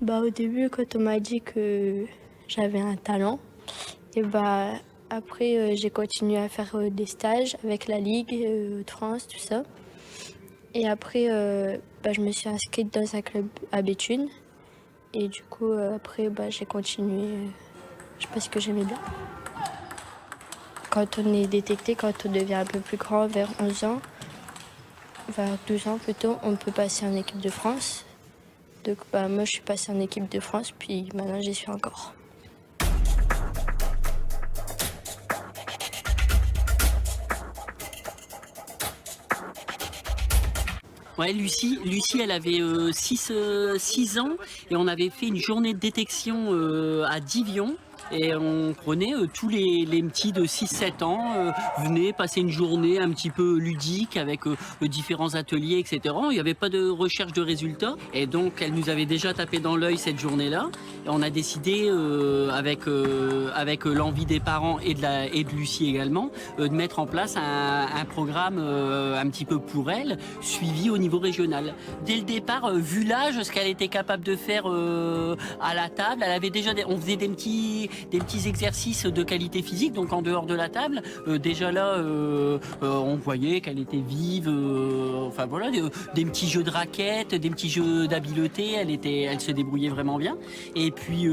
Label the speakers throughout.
Speaker 1: Au début, quand on m'a dit que j'avais un talent, et après, j'ai continué à faire des stages avec la Ligue de France, tout ça. Et après, je me suis inscrite dans un club à Béthune. Et du coup, après, j'ai continué parce que j'aimais bien. Quand on est détecté, quand on devient un peu plus grand, vers 11 ans, vers 12 ans plutôt, on peut passer en équipe de France. Donc moi, je suis passée en équipe de France, puis maintenant, j'y suis encore.
Speaker 2: Ouais, Lucie, elle avait 6 ans et on avait fait une journée de détection à Divion. Et on prenait tous les petits de 6-7 ans, venaient passer une journée un petit peu ludique avec différents ateliers, etc. Il n'y avait pas de recherche de résultats. Et donc, elle nous avait déjà tapé dans l'œil cette journée-là. Et on a décidé, avec l'envie des parents et de Lucie également, de mettre en place un programme un petit peu pour elle, suivi au niveau régional. Dès le départ, vu l'âge, ce qu'elle était capable de faire à la table, elle avait déjà on faisait des petits exercices de qualité physique, donc en dehors de la table. Déjà là, on voyait qu'elle était vive. Enfin voilà, des petits jeux de raquettes, des petits jeux d'habileté. Elle se débrouillait vraiment bien. Et puis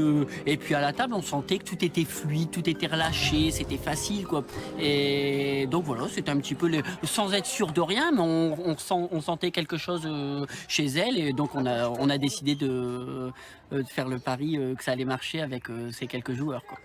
Speaker 2: à la table, on sentait que tout était fluide, tout était relâché, c'était facile, quoi. Et donc voilà, c'était un petit peu sans être sûr de rien, mais on sentait quelque chose chez elle, et donc on a décidé de faire le pari que ça allait marcher avec ces quelques joueurs, quoi.